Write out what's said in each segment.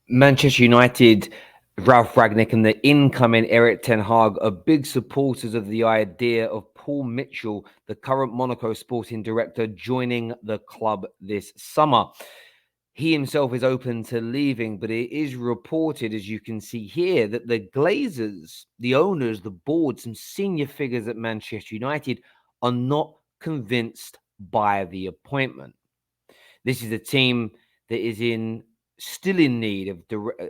Manchester United, Ralf Rangnick, and the incoming Erik ten Hag are big supporters of the idea of Paul Mitchell, the current Monaco sporting director, joining the club this summer. He himself is open to leaving, but it is reported, as you can see here, that the Glazers, the owners, the board, some senior figures at Manchester United are not convinced by the appointment. This is a team that is still in need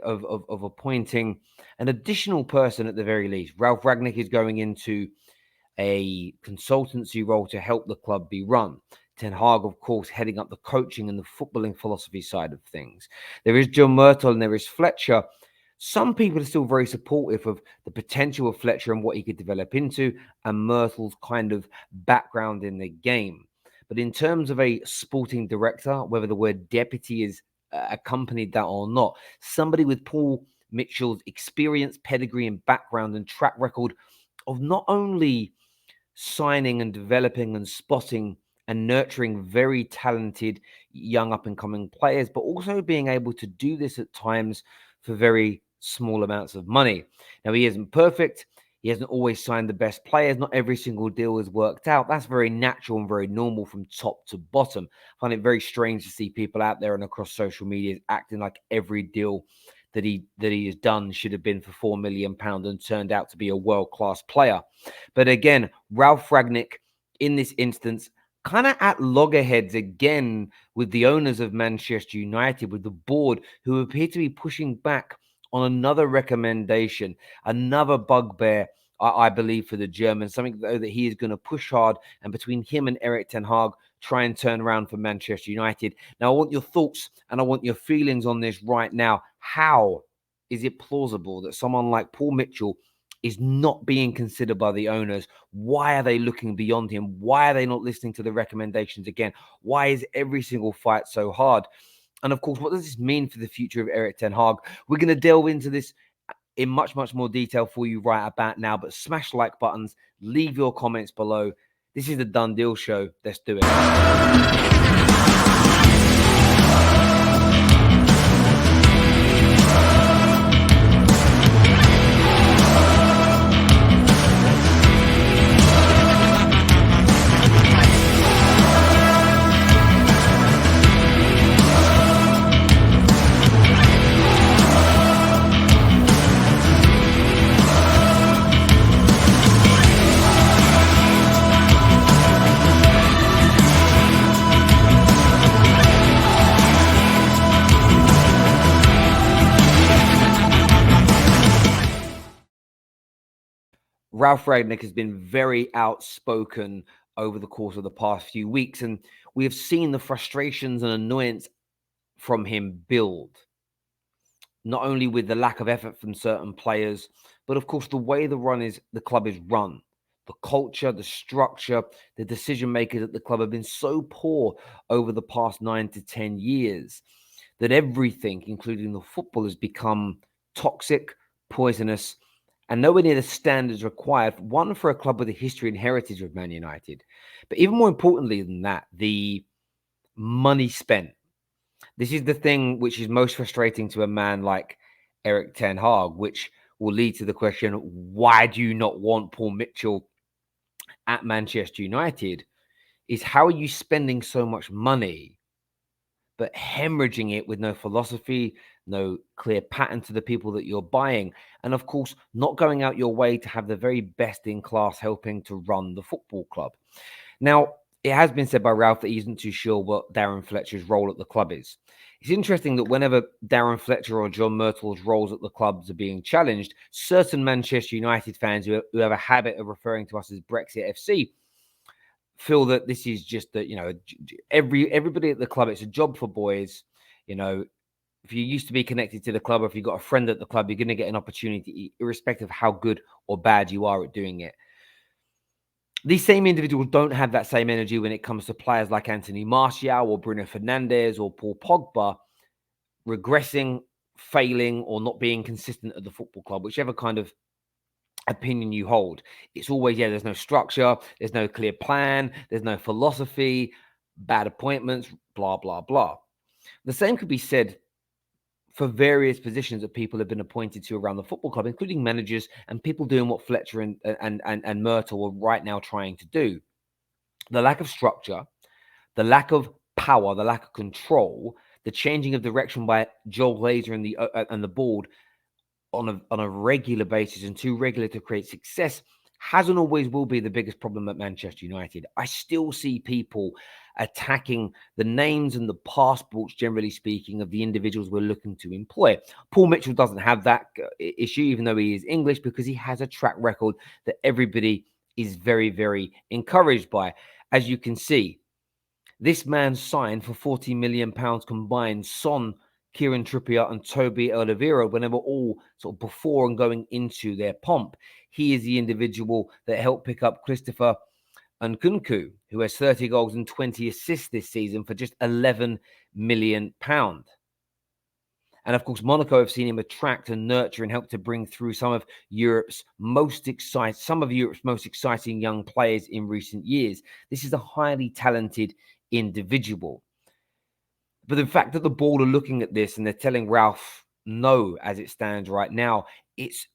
of appointing an additional person at the very least. Ralf Rangnick is going into a consultancy role to help the club be run. Ten Hag, of course, heading up the coaching and the footballing philosophy side of things. There is Joe Myrtle and there is Fletcher. Some people are still very supportive of the potential of Fletcher and what he could develop into, and Myrtle's kind of background in the game. But in terms of a sporting director, whether the word deputy is accompanied that or not, somebody with Paul Mitchell's experience, pedigree, and background and track record of not only signing and developing and spotting and nurturing very talented young up-and-coming players, but also being able to do this at times for very small amounts of money. Now, he isn't perfect. He hasn't always signed the best players. Not every single deal has worked out. That's very natural and very normal from top to bottom. I find it very strange to see people out there and across social media acting like every deal that he has done should have been for £4 million and turned out to be a world-class player. But again, Ralf Rangnick, in this instance, kind of at loggerheads again with the owners of Manchester United, with the board, who appear to be pushing back on another recommendation, another bugbear, I believe, for the German, something though that he is going to push hard, and between him and Erik ten Hag, try and turn around for Manchester United. Now, I want your thoughts and I want your feelings on this right now. How is it plausible that someone like Paul Mitchell is not being considered by the owners? Why are they looking beyond him? Why are they not listening to the recommendations again? Why is every single fight so hard? And of course, what does this mean for the future of Erik ten Hag? We're going to delve into this in much more detail for you right about now, but smash like buttons, leave your comments below. This is the Done Deal Show. Let's do it. Ralf Rangnick has been very outspoken over the course of the past few weeks, and we have seen the frustrations and annoyance from him build, not only with the lack of effort from certain players, but of course the way the club is run. The culture, the structure, the decision makers at the club have been so poor over the past 9 to 10 years that everything, including the football, has become toxic, poisonous, and nowhere near the standards required, one, for a club with a history and heritage of Man United. But even more importantly than that, the money spent. This is the thing which is most frustrating to a man like Erik ten Hag, which will lead to the question, why do you not want Paul Mitchell at Manchester United? Is how are you spending so much money, but hemorrhaging it with no philosophy, no clear pattern to the people that you're buying, and of course, not going out your way to have the very best in class helping to run the football club. Now, it has been said by Ralf that he isn't too sure what Darren Fletcher's role at the club is. It's interesting that whenever Darren Fletcher or John Myrtle's roles at the clubs are being challenged, certain Manchester United fans who have a habit of referring to us as Brexit FC feel that this is just that, everybody at the club, it's a job for boys. If you used to be connected to the club, or if you've got a friend at the club, you're going to get an opportunity, irrespective of how good or bad you are at doing it. These same individuals don't have that same energy when it comes to players like Anthony Martial or Bruno Fernandes or Paul Pogba regressing, failing, or not being consistent at the football club, whichever kind of opinion you hold. It's always, there's no structure, there's no clear plan, there's no philosophy, bad appointments, blah, blah, blah. The same could be said for various positions that people have been appointed to around the football club, including managers and people doing what Fletcher and Myrtle are right now trying to do. The lack of structure, the lack of power, the lack of control, the changing of direction by Joel Glazer and the board on a regular basis and too regular to create success has and always will be the biggest problem at Manchester United. I still see people attacking the names and the passports, generally speaking, of the individuals we're looking to employ. Paul Mitchell doesn't have that issue, even though he is English, because he has a track record that everybody is very, very encouraged by. As you can see, this man signed for £40 million combined Son, Kieran Trippier and Toby Alderweireld when they were all sort of before and going into their pomp. He is the individual that helped pick up Christopher Nkunku, who has 30 goals and 20 assists this season for just £11 million. And of course, Monaco have seen him attract and nurture and help to bring through some of Europe's most exciting young players in recent years. This is a highly talented individual. But the fact that the board are looking at this and they're telling Ralf no as it stands right now,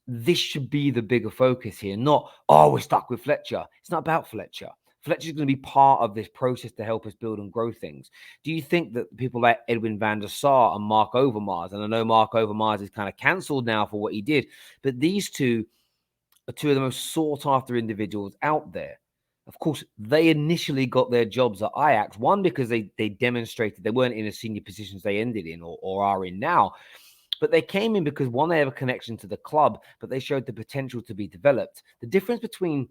this should be the bigger focus here, not, we're stuck with Fletcher. It's not about Fletcher. Fletcher's going to be part of this process to help us build and grow things. Do you think that people like Edwin van der Sar and Mark Overmars, and I know Mark Overmars is kind of cancelled now for what he did, but these two are two of the most sought after individuals out there. Of course, they initially got their jobs at Ajax, one, because they demonstrated they weren't in as senior positions they ended in or are in now, but they came in because, one, they have a connection to the club, but they showed the potential to be developed. The difference between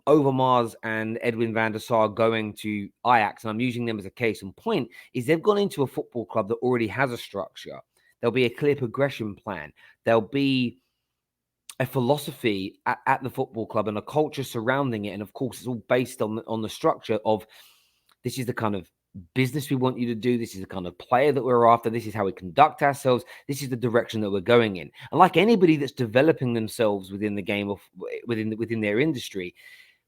Overmars and Edwin van der Sar going to Ajax, and I'm using them as a case in point, is they've gone into a football club that already has a structure. There'll be a clear progression plan. There'll be a philosophy at the football club and a culture surrounding it. And of course, it's all based on the structure of, this is the kind of business we want you to do. This is the kind of player that we're after. This is how we conduct ourselves. This is the direction that we're going in. And like anybody that's developing themselves within the game, within their industry,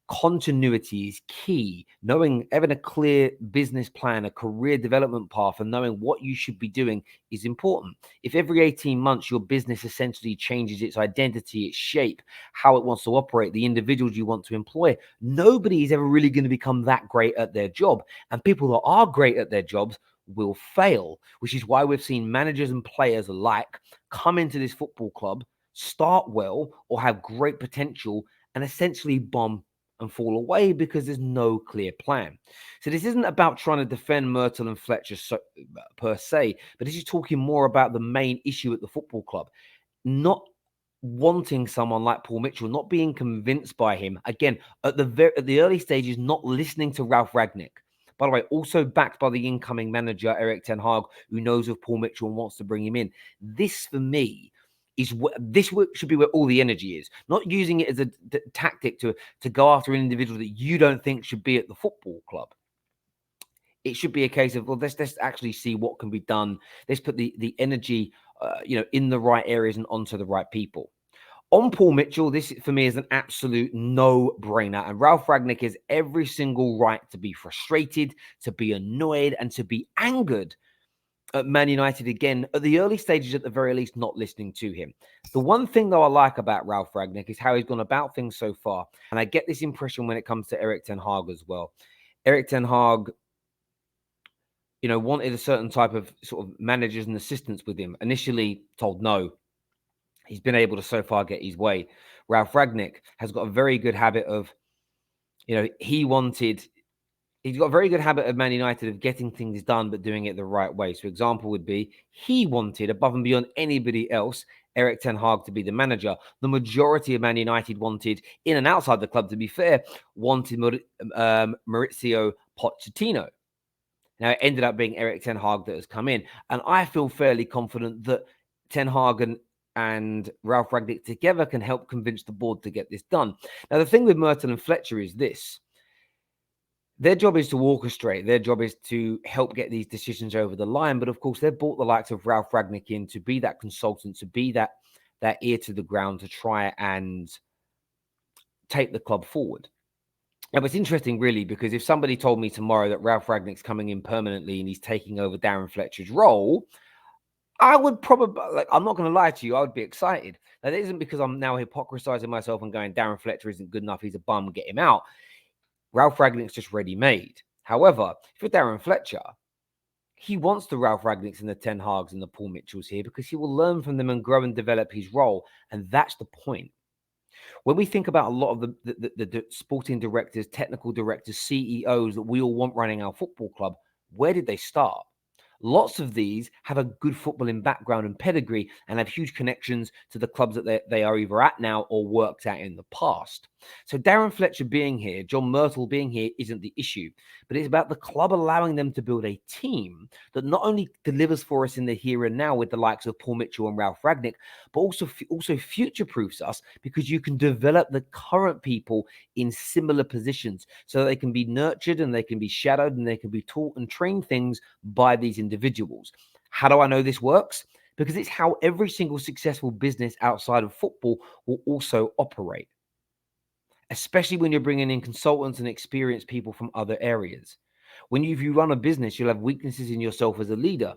continuity is key. Having a clear business plan, a career development path, and knowing what you should be doing is important. If every 18 months your business essentially changes its identity, its shape, how it wants to operate, the individuals you want to employ, nobody is ever really going to become that great at their job. And people that are great at their jobs will fail, which is why we've seen managers and players alike come into this football club, start well or have great potential, and essentially bomb and fall away because there's no clear plan. So this isn't about trying to defend Myrtle and Fletcher per se, but this is talking more about the main issue at the football club. Not wanting someone like Paul Mitchell, not being convinced by him. Again, at the early stages, not listening to Ralf Rangnick. By the way, also backed by the incoming manager, Erik ten Hag, who knows of Paul Mitchell and wants to bring him in. This, for me, should be where all the energy is, not using it as a tactic to go after an individual that you don't think should be at the football club. It should be a case of, well, let's actually see what can be done. Let's put the energy, in the right areas and onto the right people. On Paul Mitchell, this for me is an absolute no-brainer. And Ralf Rangnick has every single right to be frustrated, to be annoyed, and to be angered at Man United again, at the early stages, at the very least, not listening to him. The one thing, though, I like about Ralf Rangnick is how he's gone about things so far. And I get this impression when it comes to Erik ten Hag as well. Erik ten Hag, wanted a certain type of sort of managers and assistants with him. Initially told no. He's been able to so far get his way. Ralf Rangnick has got a very good habit of, he's got a very good habit of Man United of getting things done, but doing it the right way. So example would be, he wanted, above and beyond anybody else, Erik ten Hag to be the manager. The majority of Man United wanted, in and outside the club, to be fair, wanted Maurizio Pochettino. Now, it ended up being Erik ten Hag that has come in. And I feel fairly confident that ten Hag and Ralf Rangnick together can help convince the board to get this done. Now, the thing with Myrtle and Fletcher is this. Their job is to orchestrate. Their job is to help get these decisions over the line. But of course, they've brought the likes of Ralf Rangnick in to be that consultant, to be that ear to the ground, to try and take the club forward. Now, it's interesting, really, because if somebody told me tomorrow that Ralf Rangnick's coming in permanently and he's taking over Darren Fletcher's role, I would probably, like, I'm not going to lie to you, I would be excited. That isn't because I'm now hypocrisizing myself and going, Darren Fletcher isn't good enough, he's a bum, get him out. Ralf Rangnick's just ready made. However, if you're Darren Fletcher, he wants the Ralf Rangnicks and the Ten Hags and the Paul Mitchells here because he will learn from them and grow and develop his role. And that's the point. When we think about a lot of the sporting directors, technical directors, CEOs that we all want running our football club, where did they start? Lots of these have a good footballing background and pedigree and have huge connections to the clubs that they are either at now or worked at in the past. So Darren Fletcher being here, John Myrtle being here isn't the issue, but it's about the club allowing them to build a team that not only delivers for us in the here and now with the likes of Paul Mitchell and Ralf Rangnick, but also future-proofs us because you can develop the current people in similar positions so they can be nurtured and they can be shadowed and they can be taught and trained things by these individuals. How do I know this works? Because it's how every single successful business outside of football will also operate, especially when you're bringing in consultants and experienced people from other areas. If you run a business, you'll have weaknesses in yourself as a leader.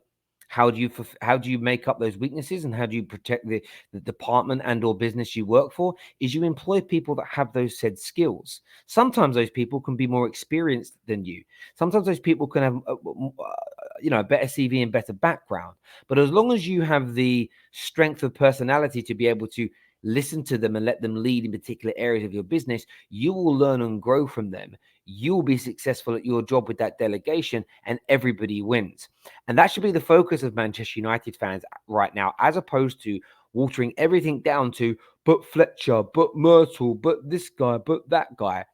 How do you make up those weaknesses and how do you protect the department and or business you work for? Is you employ people that have those said skills. Sometimes those people can be more experienced than you. Sometimes those people can have a better CV and better background. But as long as you have the strength of personality to be able to listen to them and let them lead in particular areas of your business, you will learn and grow from them. You will be successful at your job with that delegation and everybody wins. And that should be the focus of Manchester United fans right now, as opposed to watering everything down to, but Fletcher, but Myrtle, but this guy, but that guy.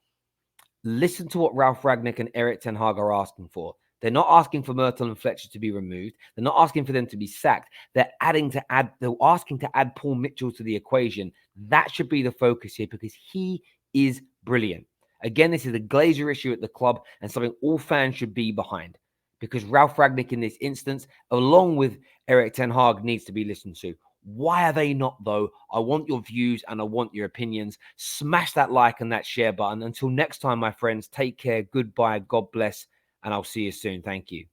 Listen to what Ralf Rangnick and Erik ten Hag are asking for. They're not asking for Myrtle and Fletcher to be removed. They're not asking for them to be sacked. They're asking to add Paul Mitchell to the equation. That should be the focus here because he is brilliant. Again, this is a Glazer issue at the club and something all fans should be behind because Ralf Rangnick in this instance, along with Erik ten Hag, needs to be listened to. Why are they not, though? I want your views and I want your opinions. Smash that like and that share button. Until next time, my friends, take care. Goodbye. God bless. And I'll see you soon. Thank you.